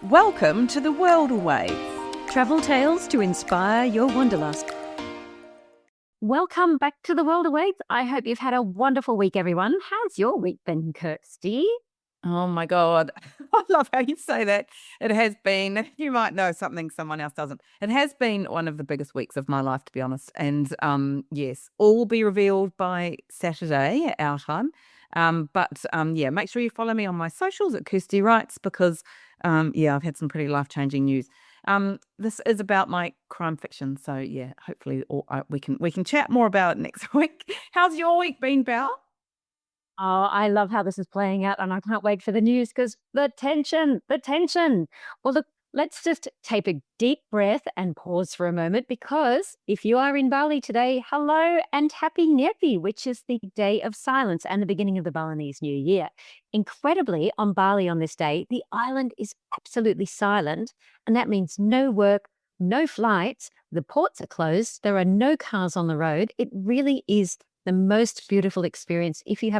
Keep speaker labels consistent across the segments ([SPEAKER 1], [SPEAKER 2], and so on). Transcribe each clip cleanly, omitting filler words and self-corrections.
[SPEAKER 1] Welcome to the World Away.
[SPEAKER 2] Travel tales to inspire your wanderlust. Welcome back to the World Awaits. I hope you've had a wonderful week, everyone. How's your week been, Kirstie?
[SPEAKER 1] Oh my God. I love how you say that. It has been, you might know something someone else doesn't. It has been one of the biggest weeks of my life, to be honest. And yes, all will be revealed by Saturday, our time. But make sure you follow me on my socials at Kirstie Writes because, I've had some pretty life-changing news. This is about my crime fiction. So, yeah, hopefully we can chat more about it next week. How's your week been, Belle?
[SPEAKER 2] Oh, I love how this is playing out, and I can't wait for the news because the tension. Well, look, let's just take a deep breath and pause for a moment because if you are in Bali today, hello and happy Nyepi, which is the day of silence and the beginning of the Balinese New Year. Incredibly, on Bali on this day, the island is absolutely silent, and that means no work, no flights, the ports are closed, there are no cars on the road. It really is the most beautiful experience. If you're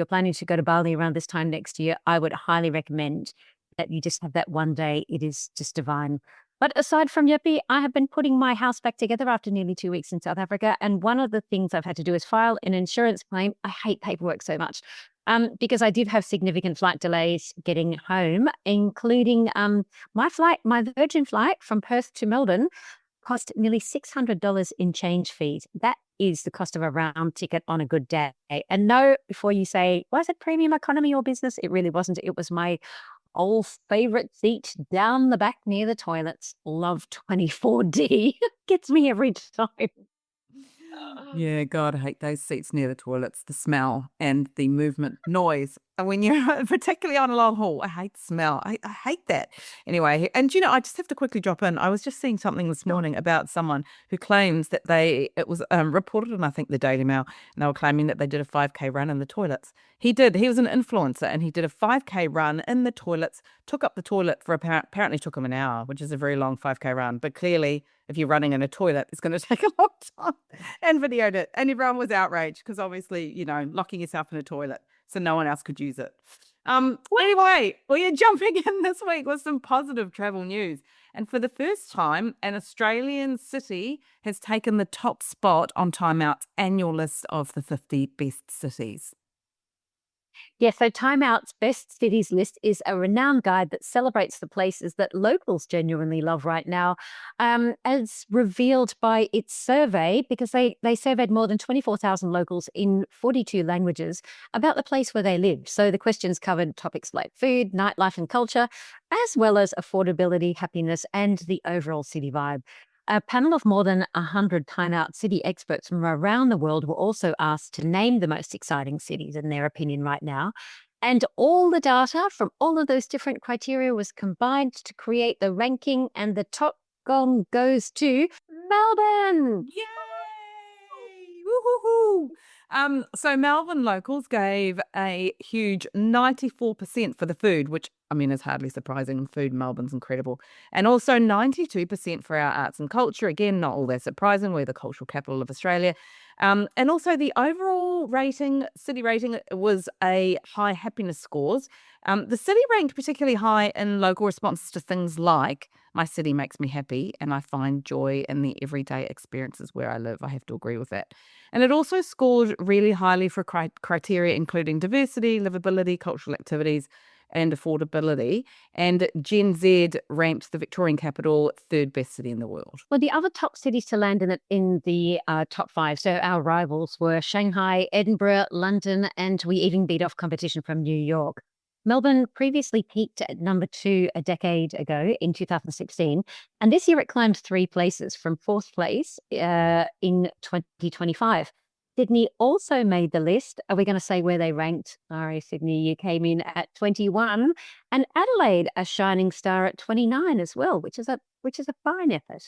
[SPEAKER 2] planning to go to Bali around this time next year, I would highly recommend that you just have that one day. It is just divine. But aside from Yippee, I have been putting my house back together after nearly 2 weeks in South Africa. And one of the things I've had to do is file an insurance claim. I hate paperwork so much because I did have significant flight delays getting home, including my Virgin flight from Perth to Melbourne cost nearly $600 in change fees. That is the cost of a round ticket on a good day. And no, before you say, was it premium economy or business? It really wasn't. It was my old favorite seat down the back near the toilets. Love 24D. Gets me every time.
[SPEAKER 1] Yeah, God, I hate those seats near the toilets, the smell and the movement noise. And when you're particularly on a long haul, I hate the smell. I hate that. Anyway, and I just have to quickly drop in. I was just seeing something this morning about someone who claims that it was reported in, I think, the Daily Mail, and they were claiming that they did a 5K run in the toilets. He did. He was an influencer and he did a 5K run in the toilets, took up the toilet for apparently took him an hour, which is a very long 5K run. But clearly, if you're running in a toilet, it's going to take a long time, and videoed it. And everyone was outraged because obviously, locking yourself in a toilet so no one else could use it. Anyway, we are jumping in this week with some positive travel news. And for the first time, an Australian city has taken the top spot on Time Out's annual list of the 50 best cities.
[SPEAKER 2] Yeah, so Time Out's Best Cities list is a renowned guide that celebrates the places that locals genuinely love right now, as revealed by its survey, because they surveyed more than 24,000 locals in 42 languages about the place where they lived. So the questions covered topics like food, nightlife and culture, as well as affordability, happiness, and the overall city vibe. A panel of more than 100 Time Out city experts from around the world were also asked to name the most exciting cities in their opinion right now. And all the data from all of those different criteria was combined to create the ranking, and the top gong goes to Melbourne.
[SPEAKER 1] Yay! Woo-hoo-hoo! So Melbourne locals gave a huge 94% for the food, which is hardly surprising. Food in Melbourne's incredible. And also 92% for our arts and culture. Again, not all that surprising. We're the cultural capital of Australia. And also the overall city rating, was a high happiness scores. The city ranked particularly high in local responses to things like, my city makes me happy and I find joy in the everyday experiences where I live. I have to agree with that. And it also scored really highly for criteria including diversity, livability, cultural activities, and affordability. And Gen Z ranked the Victorian capital third best city in the world.
[SPEAKER 2] Well, the other top cities to land in the top five, so our rivals were Shanghai, Edinburgh, London, and we even beat off competition from New York. Melbourne previously peaked at number 2 a decade ago in 2016, and this year it climbed 3 places from 4th place in 2025. Sydney also made the list. Are we going to say where they ranked? Sorry, Sydney, you came in at 21, and Adelaide a shining star at 29 as well, which is a fine effort.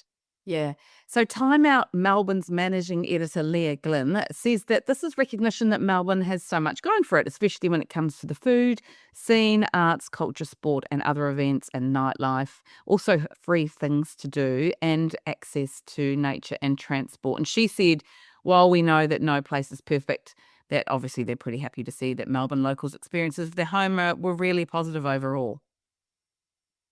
[SPEAKER 1] Yeah. So Time Out Melbourne's managing editor, Leah Glynn, says that this is recognition that Melbourne has so much going for it, especially when it comes to the food, scene, arts, culture, sport, and other events and nightlife. Also free things to do and access to nature and transport. And she said, while we know that no place is perfect, that obviously they're pretty happy to see that Melbourne locals' experiences of their home were really positive overall.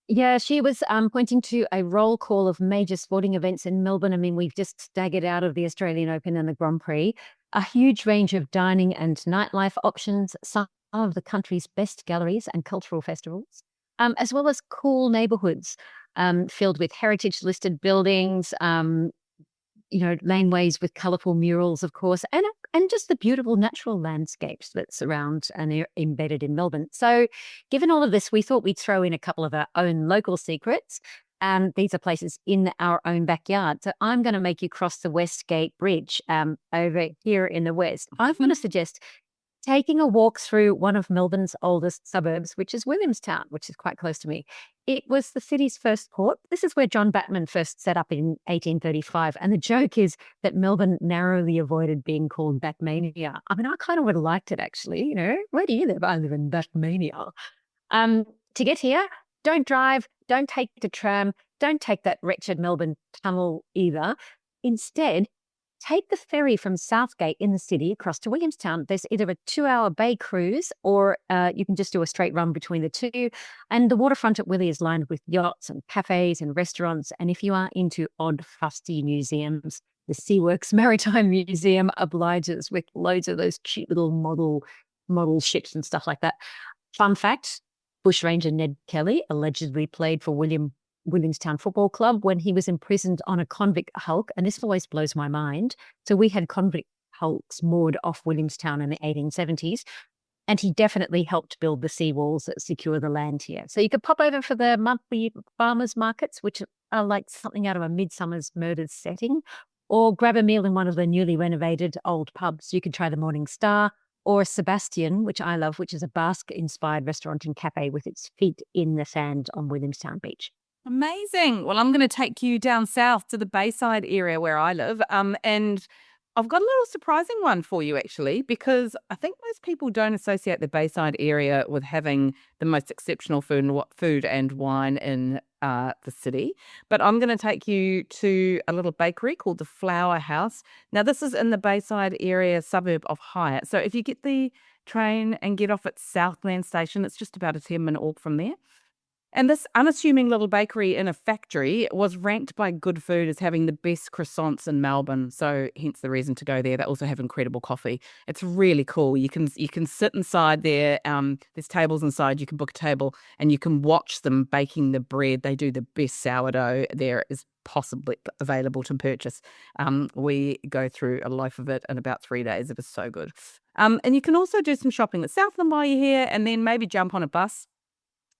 [SPEAKER 2] Yeah, she was pointing to a roll call of major sporting events in Melbourne. I mean, we've just staggered out of the Australian Open and the Grand Prix. A huge range of dining and nightlife options, some of the country's best galleries and cultural festivals, as well as cool neighbourhoods filled with heritage listed buildings, laneways with colourful murals, of course, and just the beautiful natural landscapes that surround and are embedded in Melbourne. So, given all of this, we thought we'd throw in a couple of our own local secrets. And these are places in our own backyard. So I'm going to make you cross the Westgate Bridge over here in the west. I'm going to suggest taking a walk through one of Melbourne's oldest suburbs, which is Williamstown, which is quite close to me. It was the city's first port. This is where John Batman first set up in 1835. And the joke is that Melbourne narrowly avoided being called Batmania. I mean, I kind of would have liked it, actually. Where do you live? I live in Batmania. To get here, don't drive, don't take the tram, don't take that wretched Melbourne tunnel either. Instead, take the ferry from Southgate in the city across to Williamstown. There's either a 2-hour bay cruise or you can just do a straight run between the two. And the waterfront at Willie is lined with yachts and cafes and restaurants. And if you are into odd, fusty museums, the Seaworks Maritime Museum obliges with loads of those cute little model ships and stuff like that. Fun fact, bushranger Ned Kelly allegedly played for Williamstown Football Club when he was imprisoned on a convict hulk, and this always blows my mind. So we had convict hulks moored off Williamstown in the 1870s, and he definitely helped build the seawalls that secure the land here. So you could pop over for the monthly farmers markets, which are like something out of a Midsummer's Murders setting, or grab a meal in one of the newly renovated old pubs. You could try the Morning Star, or Sebastian, which I love, which is a Basque-inspired restaurant and cafe with its feet in the sand on Williamstown Beach.
[SPEAKER 1] Amazing. Well, I'm going to take you down south to the Bayside area where I live. And I've got a little surprising one for you, actually, because I think most people don't associate the Bayside area with having the most exceptional food and wine in the city. But I'm going to take you to a little bakery called the Flower House. Now, this is in the Bayside area suburb of Hyatt. So if you get the train and get off at Southland Station, it's just about a 10-minute walk from there. And this unassuming little bakery in a factory was ranked by Good Food as having the best croissants in Melbourne. So hence the reason to go there. They also have incredible coffee. It's really cool. You can sit inside there. There's tables inside. You can book a table and you can watch them baking the bread. They do the best sourdough there is possibly available to purchase. We go through a loaf of it in about 3 days. It is so good. And you can also do some shopping at Southland while you're here, and then maybe jump on a bus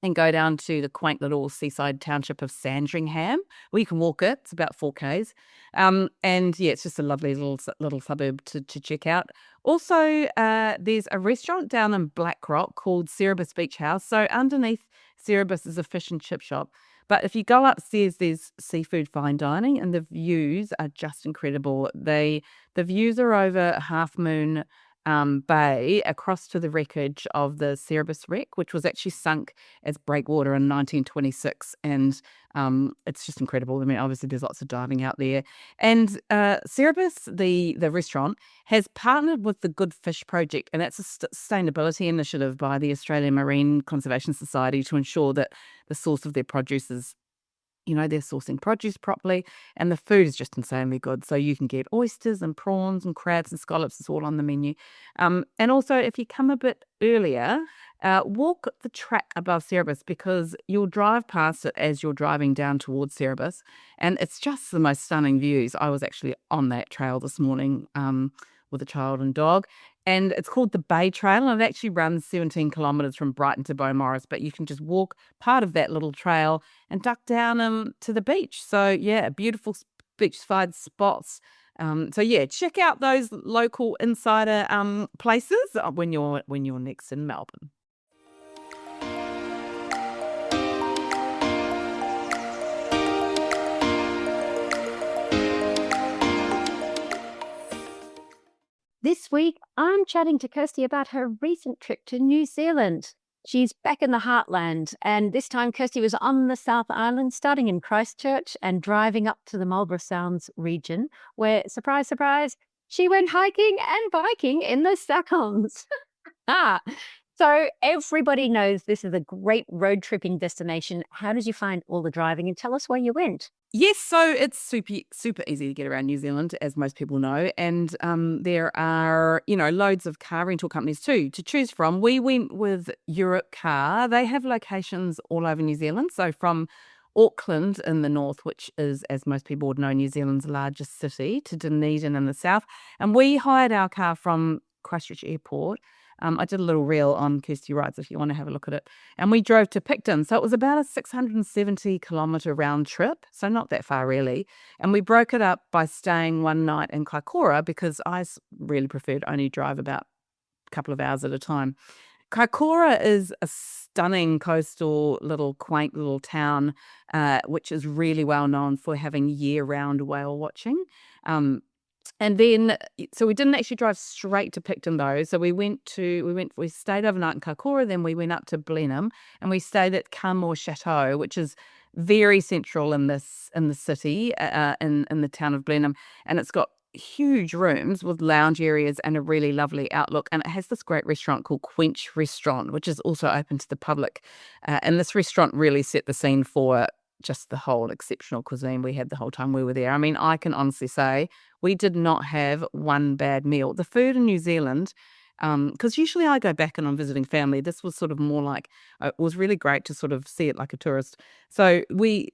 [SPEAKER 1] and go down to the quaint little seaside township of Sandringham, where you can walk it. It's about 4 k's. And yeah, it's just a lovely little suburb to check out. Also, there's a restaurant down in Blackrock called Cerebus Beach House. So underneath Cerebus is a fish and chip shop. But if you go upstairs, there's seafood fine dining, and the views are just incredible. The views are over Half Moon Bay across to the wreckage of the Cerebus wreck, which was actually sunk as breakwater in 1926. And it's just incredible. I mean, obviously there's lots of diving out there. And Cerebus, the restaurant, has partnered with the Good Fish Project, and that's a sustainability initiative by the Australian Marine Conservation Society to ensure that the source of their produce is, they're sourcing produce properly, and the food is just insanely good. So you can get oysters and prawns and crabs and scallops. It's all on the menu. And also, if you come a bit earlier, walk the track above Cerebus, because you'll drive past it as you're driving down towards Cerebus, and it's just the most stunning views. I was actually on that trail this morning with a child and dog. And it's called the Bay Trail, and it actually runs 17 kilometres from Brighton to Beaumaris, but you can just walk part of that little trail and duck down to the beach. So, yeah, beautiful beachside spots. So, yeah, check out those local insider places when you're next in Melbourne.
[SPEAKER 2] This week, I'm chatting to Kirstie about her recent trip to New Zealand. She's back in the heartland, and this time Kirstie was on the South Island, starting in Christchurch and driving up to the Marlborough Sounds region, where, surprise, surprise, she went hiking and biking in the Sounds. So everybody knows this is a great road tripping destination. How did you find all the driving? And tell us where you went.
[SPEAKER 1] Yes, so it's super easy to get around New Zealand, as most people know, and there are loads of car rental companies too to choose from. We went with Europe Car. They have locations all over New Zealand, so from Auckland in the north, which is, as most people would know, New Zealand's largest city, to Dunedin in the south, and we hired our car from Christchurch Airport. I did a little reel on Kirstie Rides if you want to have a look at it. And we drove to Picton. So it was about a 670-kilometre round trip. So not that far, really. And we broke it up by staying one night in Kaikoura because really preferred only drive about a couple of hours at a time. Kaikoura is a stunning coastal quaint little town, which is really well known for having year-round whale watching. And then, so we didn't actually drive straight to Picton though. So we stayed overnight in Kaikoura, then we went up to Blenheim and we stayed at Carmore Chateau, which is very central in the city, in the town of Blenheim. And it's got huge rooms with lounge areas and a really lovely outlook. And it has this great restaurant called Quench Restaurant, which is also open to the public. And this restaurant really set the scene for just the whole exceptional cuisine we had the whole time we were there. I mean, I can honestly say we did not have one bad meal. The food in New Zealand, because usually I go back and I'm visiting family. This was sort of more like, it was really great to sort of see it like a tourist. So the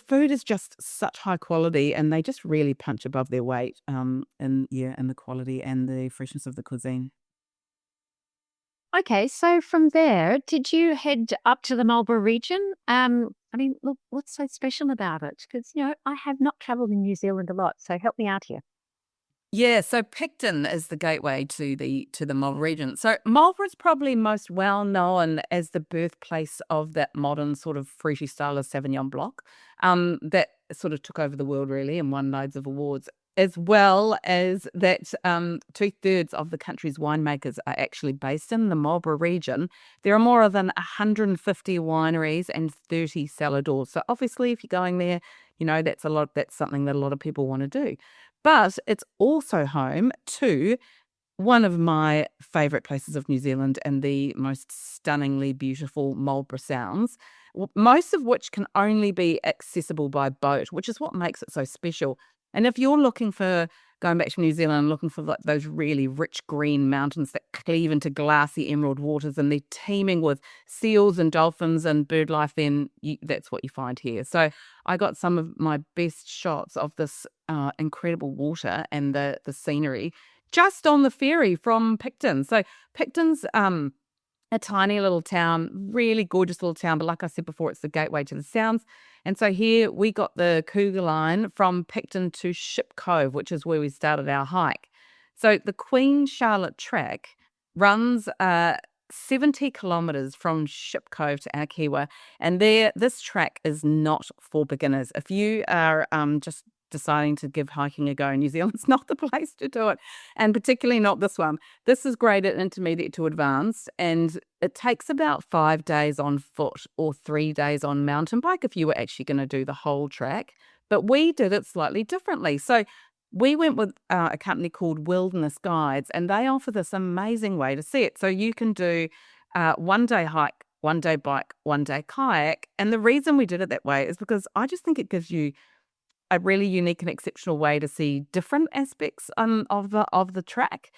[SPEAKER 1] food is just such high quality and they just really punch above their weight, in the quality and the freshness of the cuisine.
[SPEAKER 2] Okay, so from there, did you head up to the Marlborough region? I mean, look, what's so special about it? Because, I have not traveled in New Zealand a lot, so help me out here.
[SPEAKER 1] Yeah, so Picton is the gateway to the Marlborough region. So Marlborough is probably most well known as the birthplace of that modern sort of fruity style of Sauvignon Blanc, that sort of took over the world really and won loads of awards. As well as that, 2/3 of the country's winemakers are actually based in the Marlborough region. There are more than 150 wineries and 30 cellar doors. So obviously, if you're going there, that's a lot. That's something that a lot of people want to do. But it's also home to one of my favourite places of New Zealand and the most stunningly beautiful Marlborough Sounds, most of which can only be accessible by boat, which is what makes it so special. And if you're going back to New Zealand, looking for like those really rich green mountains that cleave into glassy emerald waters and they're teeming with seals and dolphins and bird life, then that's what you find here. So I got some of my best shots of this incredible water and the scenery just on the ferry from Picton. So Picton's a tiny little town, really gorgeous little town, but like I said before, it's the gateway to the Sounds. And so here we got the Cougar line from Picton to Ship Cove, which is where we started our hike. So the Queen Charlotte track runs 70 kilometres from Ship Cove to Akiwa, and this track is not for beginners. If you are just deciding to give hiking a go in New Zealand, it's not the place to do it, and particularly not this one. This is graded intermediate to advanced, and it takes about 5 days on foot or 3 days on mountain bike if you were actually going to do the whole track. But we did it slightly differently. So we went with a company called Wilderness Guides, and they offer this amazing way to see it. So you can do 1 day hike, 1 day bike, 1 day kayak. And the reason we did it that way is because I just think it gives you a really unique and exceptional way to see different aspects of the track.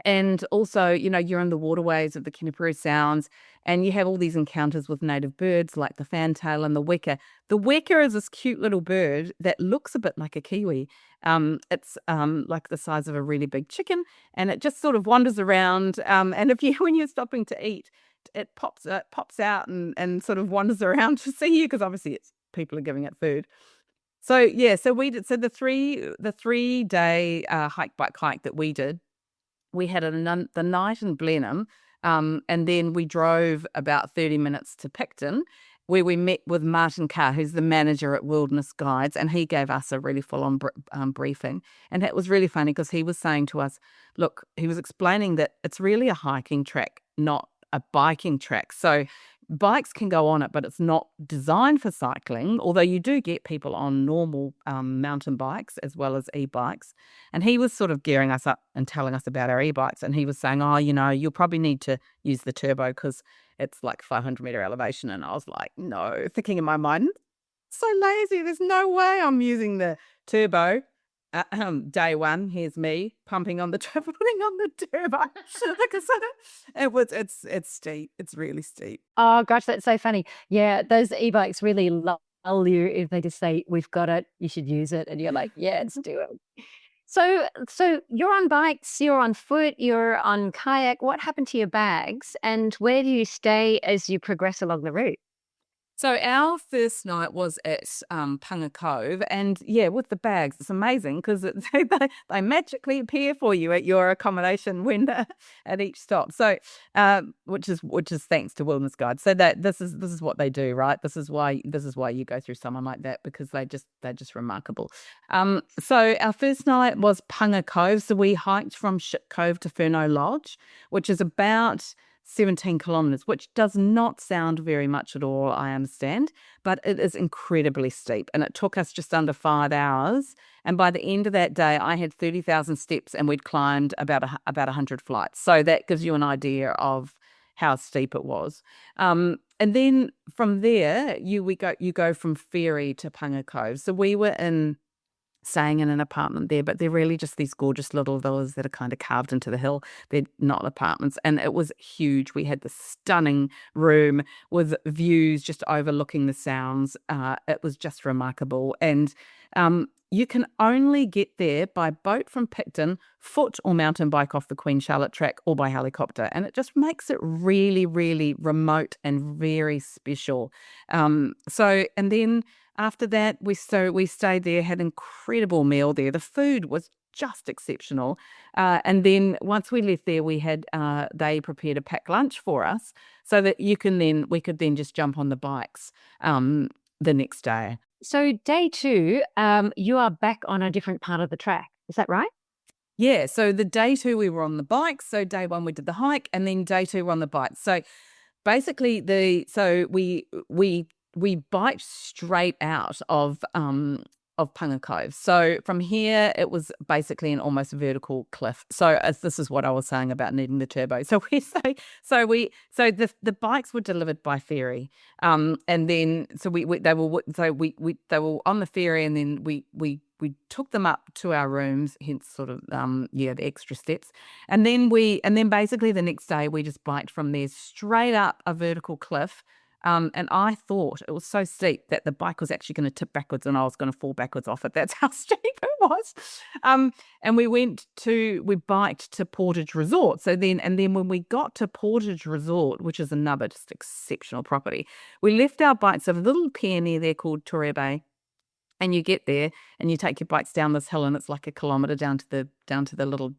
[SPEAKER 1] And also, you're in the waterways of the Kinniperu Sounds and you have all these encounters with native birds like the fantail and the weka. The weka is this cute little bird that looks a bit like a kiwi. It's like the size of a really big chicken and it just sort of wanders around. And when you're stopping to eat, it pops out and sort of wanders around to see you because obviously people are giving it food. So yeah, so we did. So the 3 day bike hike that we did, we had the night in Blenheim, and then we drove about 30 minutes to Picton, where we met with Martin Carr, who's the manager at Wilderness Guides, and he gave us a really full-on briefing. And it was really funny because he was saying to us, look, he was explaining that it's really a hiking track, not a biking track. So bikes can go on it, but it's not designed for cycling, although you do get people on normal mountain bikes as well as e-bikes. And he was sort of gearing us up and telling us about our e-bikes. And he was saying, oh, you'll probably need to use the turbo because it's like 500-meter elevation. And I was like, no, thinking in my mind, so lazy. There's no way I'm using the turbo. Day one, here's me pumping on the turbo, putting on the turbo because it's steep. It's really steep.
[SPEAKER 2] Oh gosh, that's so funny. Yeah, those e-bikes really lull you if they just say, "We've got it, you should use it," and you're like, "Yeah, let's do it." So you're on bikes, you're on foot, you're on kayak. What happened to your bags, and where do you stay as you progress along the route?
[SPEAKER 1] So our first night was at Punga Cove, and yeah, with the bags, it's amazing because they magically appear for you at your accommodation window at each stop. So, which is thanks to Wilderness Guide. So that this is what they do, right? This is why you go through someone like that, because they're just remarkable. So our first night was Punga Cove. So we hiked from Ship Cove to Furno Lodge, which is about 17 kilometres, which does not sound very much at all, I understand, but it is incredibly steep. And it took us just under 5 hours. And by the end of that day, I had 30,000 steps and we'd climbed about 100 flights. So that gives you an idea of how steep it was. And then from there, you go from ferry to Punga Cove. So we were staying in an apartment there, but they're really just these gorgeous little villas that are kind of carved into the hill. They're not apartments. And it was huge. We had this stunning room with views just overlooking the sounds. It was just remarkable. And you can only get there by boat from Picton, foot or mountain bike off the Queen Charlotte track, or by helicopter. And it just makes it really, really remote and very special. And then after that, we stayed there, had an incredible meal there. The food was just exceptional. And then once we left there, they prepared a packed lunch for us so that we could then just jump on the bikes the next day.
[SPEAKER 2] So day two, you are back on a different part of the track. Is that right?
[SPEAKER 1] Yeah. So the day two we were on the bikes. So day one we did the hike, and then day two we're on the bikes. So basically we biked straight out of Punga Cove. So from here, it was basically an almost vertical cliff. So as this is what I was saying about needing the turbo. So the bikes were delivered by ferry, and then they were on the ferry, and then we took them up to our rooms, hence sort of the extra steps, and then basically the next day we just biked from there straight up a vertical cliff. And I thought it was so steep that the bike was actually going to tip backwards and I was going to fall backwards off it. That's how steep it was. And we biked to Portage Resort. And then when we got to Portage Resort, which is another just exceptional property, we left our bikes at a little pier near there called Toria Bay. And you get there and you take your bikes down this hill, and it's like a kilometre down to the little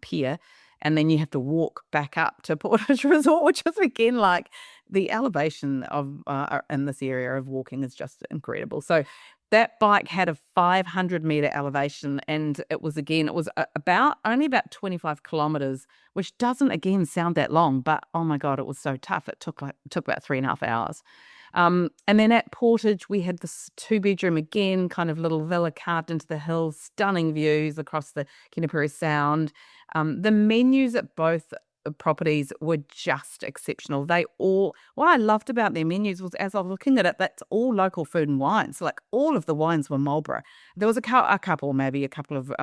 [SPEAKER 1] pier. And then you have to walk back up to Portage Resort, which is again like the elevation of in this area of walking is just incredible. So that bike had a 500-meter elevation, and it was only about 25 kilometers, which doesn't again sound that long, but oh my God, it was so tough. It took about 3.5 hours. And then at Portage, we had this 2-bedroom again, kind of little villa carved into the hills, stunning views across the Kinapuri Sound. The menus at both properties were just exceptional. What I loved about their menus was, as I was looking at it, that's all local food and wines. So like all of the wines were Marlborough. There was maybe a couple of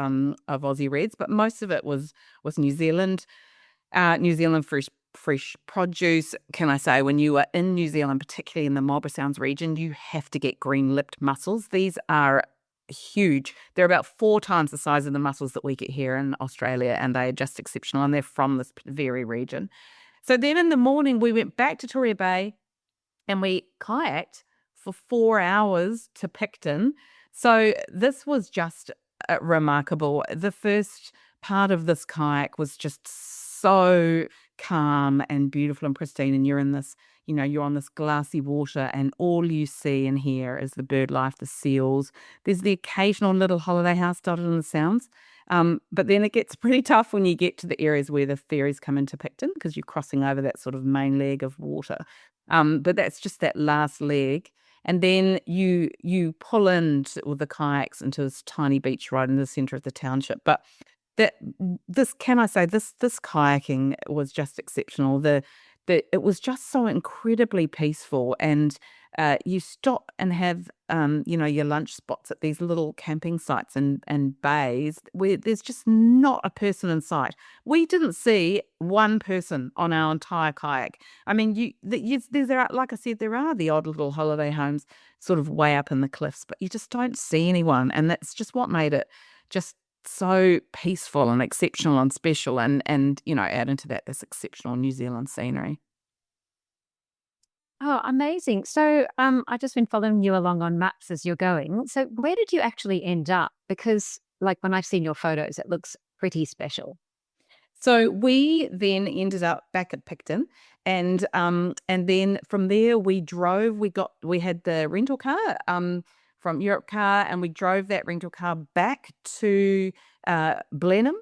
[SPEAKER 1] Aussie Reds, but most of it was New Zealand. New Zealand fresh produce. Can I say, when you are in New Zealand, particularly in the Marlborough Sounds region, you have to get green-lipped mussels. These are huge. They're about 4 times the size of the mussels that we get here in Australia, and they are just exceptional, and they're from this very region. So then in the morning, we went back to Toria Bay and we kayaked for 4 hours to Picton. So this was just remarkable. The first part of this kayak was just so calm and beautiful and pristine, and you're on this glassy water, and all you see and hear is the bird life, the seals. There's the occasional little holiday house dotted in the Sounds, But then it gets pretty tough when you get to the areas where the ferries come into Picton because you're crossing over that sort of main leg of water. But that's just that last leg. And then you pull in with the kayaks into this tiny beach right in the center of the township. But that this can I say this kayaking was just exceptional. The it was just so incredibly peaceful, and you stop and have your lunch spots at these little camping sites and bays where there's just not a person in sight. We didn't see one person on our entire kayak. I mean, there are, like I said, there are the odd little holiday homes sort of way up in the cliffs, but you just don't see anyone, and that's just what made it just so peaceful and exceptional and special, and add into that this exceptional New Zealand scenery.
[SPEAKER 2] Oh, amazing. So, I've just been following you along on maps as you're going. So where did you actually end up? Because, like, when I've seen your photos, it looks pretty special.
[SPEAKER 1] So we then ended up back at Picton, and then from there we drove. We had the rental car from Europe Car, and we drove that rental car back to Blenheim.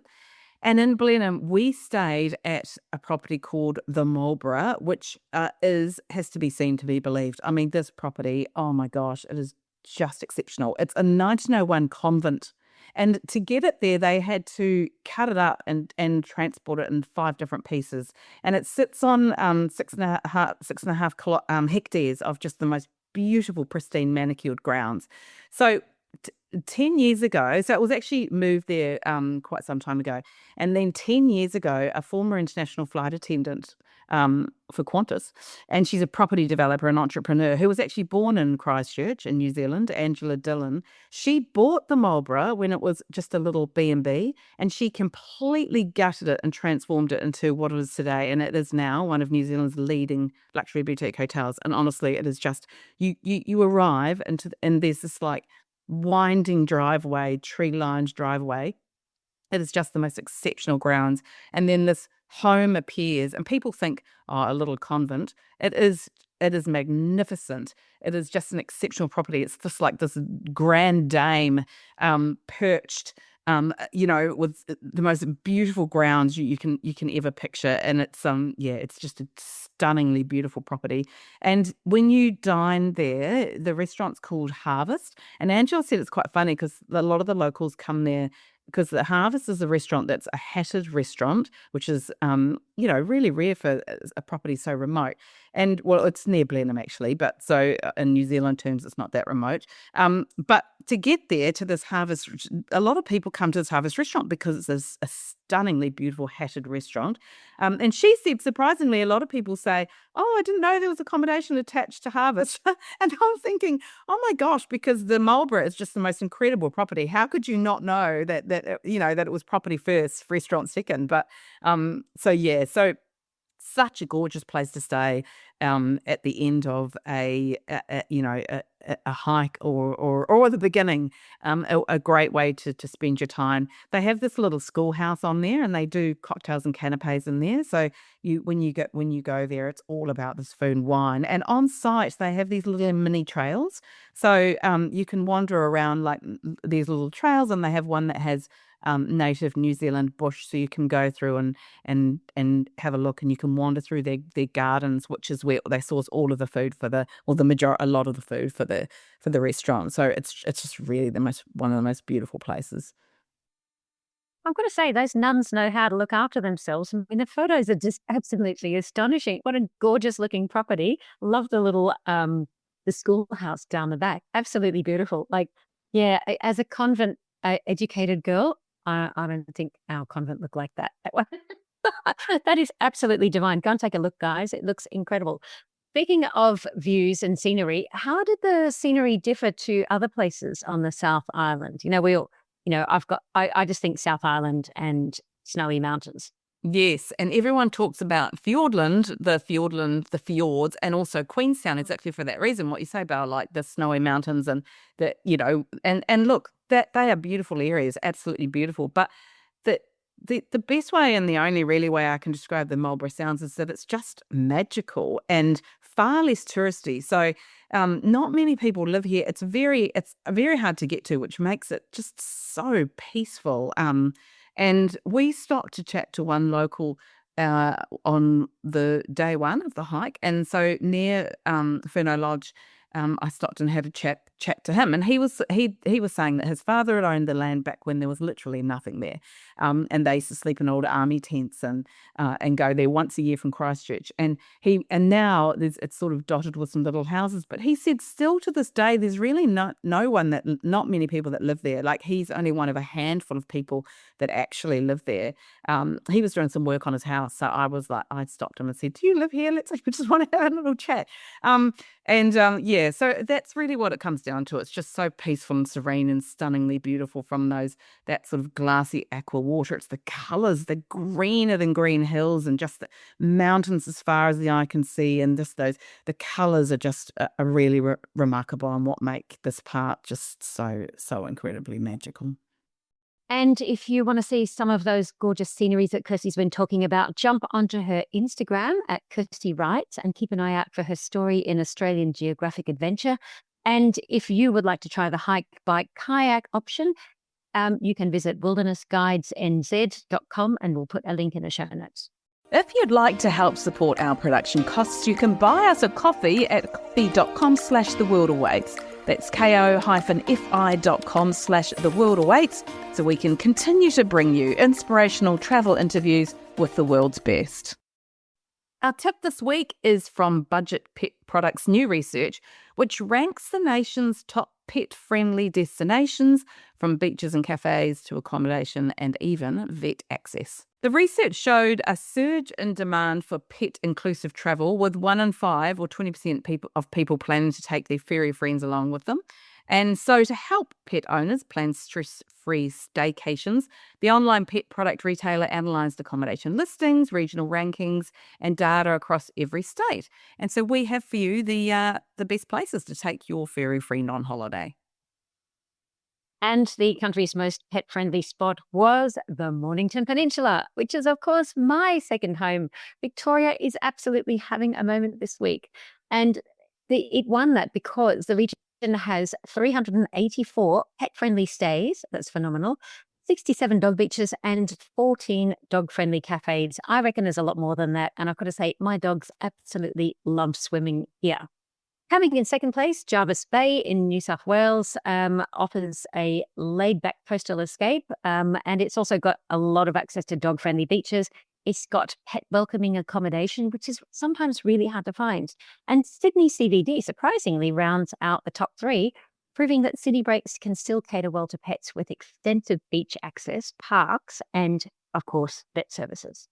[SPEAKER 1] And in Blenheim, we stayed at a property called the Marlborough, which has to be seen to be believed. I mean, this property, oh my gosh, it is just exceptional. It's a 1901 convent. And to get it there, they had to cut it up and transport it in 5 different pieces. And it sits on 6.5 hectares of just the most beautiful, pristine, manicured grounds. So 10 years ago, so it was actually moved there quite some time ago. And then 10 years ago, a former international flight attendant for Qantas, and she's a property developer and entrepreneur who was actually born in Christchurch in New Zealand, Angela Dillon. She bought the Marlborough when it was just a little B&B, and she completely gutted it and transformed it into what it is today. And it is now one of New Zealand's leading luxury boutique hotels. And honestly, it is just, you arrive and there's this like winding driveway, tree-lined driveway. It is just the most exceptional grounds. And then this home appears, and people think, oh, a little convent. It is magnificent. It is just an exceptional property. It's just like this grand dame perched, with the most beautiful grounds you can ever picture. And it's just a stunningly beautiful property. And when you dine there, the restaurant's called Harvest. And Angela said it's quite funny because a lot of the locals come there because the Harvest is a restaurant that's a hatted restaurant, which is, really rare for a property so remote. And well, it's near Blenheim actually, but so in New Zealand terms, it's not that remote. But to get there to this Harvest, a lot of people come to this Harvest restaurant because it's a stunningly beautiful hatted restaurant. And she said, surprisingly, a lot of people say, "Oh, I didn't know there was accommodation attached to Harvest." And I'm thinking, "Oh my gosh," because the Marlborough is just the most incredible property. How could you not know that that it was property first, restaurant second? But so such a gorgeous place to stay at the end of a hike or the beginning, a great way to spend your time. They have this little schoolhouse on there, and they do cocktails and canapes in there. So when you go there, it's all about this food and wine. And on site, they have these little mini trails, so you can wander around like these little trails, and they have one that has native New Zealand bush, so you can go through and have a look, and you can wander through their gardens, which is where they source all of the food a lot of the food for the restaurant. So it's just really one of the most beautiful places.
[SPEAKER 2] I've got to say, those nuns know how to look after themselves. I mean, the photos are just absolutely astonishing. What a gorgeous looking property. Love the little the schoolhouse down the back. Absolutely beautiful. Like, yeah, as a convent educated girl, I don't think our convent looked like that. That is absolutely divine. Go and take a look, guys. It looks incredible. Speaking of views and scenery, how did the scenery differ to other places on the South Island? I just think South Island and snowy mountains.
[SPEAKER 1] Yes, and everyone talks about Fiordland, the fjords, and also Queenstown exactly for that reason. What you say about like the snowy mountains and and look, that they are beautiful areas, absolutely beautiful. But the the best way and the only really way I can describe the Marlborough Sounds is that it's just magical and far less touristy. So not many people live here. It's very hard to get to, which makes it just so peaceful. And we stopped to chat to one local on the day one of the hike. And so near Furno Lodge, I stopped and had a chat to him, and he was saying that his father had owned the land back when there was literally nothing there, and they used to sleep in old army tents and go there once a year from Christchurch, and now it's sort of dotted with some little houses, but he said still to this day there's really not many people that live there. Like, he's only one of a handful of people that actually live there. He was doing some work on his house, so I stopped him and said, "Do you live here? We just want to have a little chat." So that's really what it comes down to. It's just so peaceful and serene and stunningly beautiful from that sort of glassy aqua water. It's the colours, the greener than green hills and just the mountains as far as the eye can see, and just the colours are just are really remarkable, and what make this part just so incredibly magical.
[SPEAKER 2] And if you want to see some of those gorgeous sceneries that Kirstie's been talking about, jump onto her Instagram at Kirstie Writes and keep an eye out for her story in Australian Geographic Adventure. And if you would like to try the hike, bike, kayak option, you can visit wildernessguidesnz.com, and we'll put a link in the show notes.
[SPEAKER 1] If you'd like to help support our production costs, you can buy us a coffee at coffee.com/theworldawaits. That's ko-fi.com/theworldawaits, so we can continue to bring you inspirational travel interviews with the world's best. Our tip this week is from Budget Pet Products' new research, which ranks the nation's top pet-friendly destinations, from beaches and cafes to accommodation and even vet access. The research showed a surge in demand for pet-inclusive travel, with 1 in 5 or 20% of people planning to take their furry friends along with them. And so to help pet owners plan stress-free staycations, the online pet product retailer analysed accommodation listings, regional rankings, and data across every state. And so we have for you the best places to take your furry friend on holiday.
[SPEAKER 2] And the country's most pet-friendly spot was the Mornington Peninsula, which is, of course, my second home. Victoria is absolutely having a moment this week. And it won that because the region has 384 pet-friendly stays. That's phenomenal. 67 dog beaches and 14 dog-friendly cafes. I reckon there's a lot more than that. And I've got to say, my dogs absolutely love swimming here. Coming in second place, Jervis Bay in New South Wales offers a laid-back coastal escape, and it's also got a lot of access to dog-friendly beaches. It's got pet-welcoming accommodation, which is sometimes really hard to find. And Sydney CBD surprisingly rounds out the top 3, proving that city breaks can still cater well to pets with extensive beach access, parks, and, of course, vet services.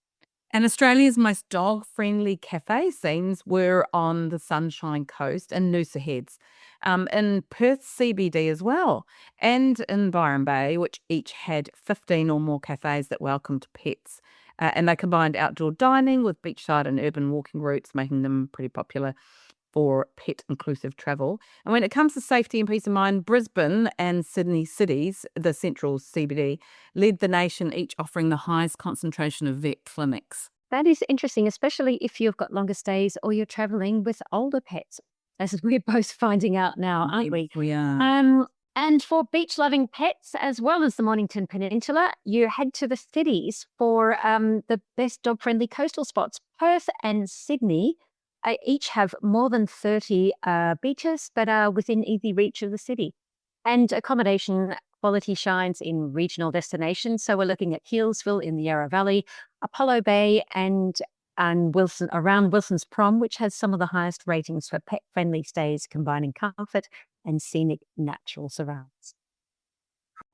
[SPEAKER 1] And Australia's most dog-friendly cafe scenes were on the Sunshine Coast and Noosa Heads, in Perth CBD as well, and in Byron Bay, which each had 15 or more cafes that welcomed pets. And they combined outdoor dining with beachside and urban walking routes, making them pretty popular for pet-inclusive travel. And when it comes to safety and peace of mind, Brisbane and Sydney cities, the central CBD, led the nation, each offering the highest concentration of vet clinics.
[SPEAKER 2] That is interesting, especially if you've got longer stays or you're travelling with older pets, as we're both finding out now, aren't we?
[SPEAKER 1] We are.
[SPEAKER 2] And for beach-loving pets, as well as the Mornington Peninsula, you head to the cities for the best dog-friendly coastal spots. Perth and Sydney each have more than 30 beaches that are within easy reach of the city. And accommodation quality shines in regional destinations. So we're looking at Healesville in the Yarra Valley, Apollo Bay, and Wilson, around Wilson's Prom, which has some of the highest ratings for pet-friendly stays, combining comfort and scenic natural surrounds.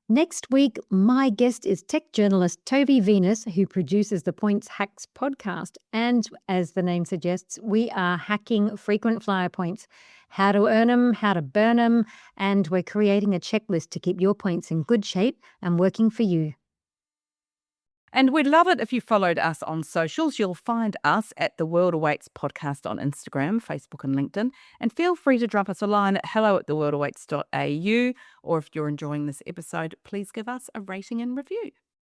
[SPEAKER 2] Next week, my guest is tech journalist Toby Venus, who produces the Points Hacks podcast. And as the name suggests, we are hacking frequent flyer points, how to earn them, how to burn them, and we're creating a checklist to keep your points in good shape and working for you.
[SPEAKER 1] And we'd love it if you followed us on socials. You'll find us at The World Awaits Podcast on Instagram, Facebook and LinkedIn. And feel free to drop us a line at hello@theworldawaits.au. Or if you're enjoying this episode, please give us a rating and review.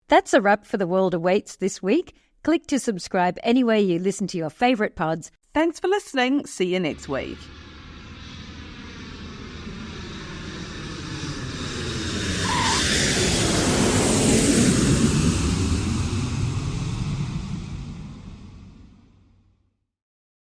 [SPEAKER 3] That's a wrap for The World Awaits this week. Click to subscribe anywhere you listen to your favourite pods. Thanks for listening. See you next week.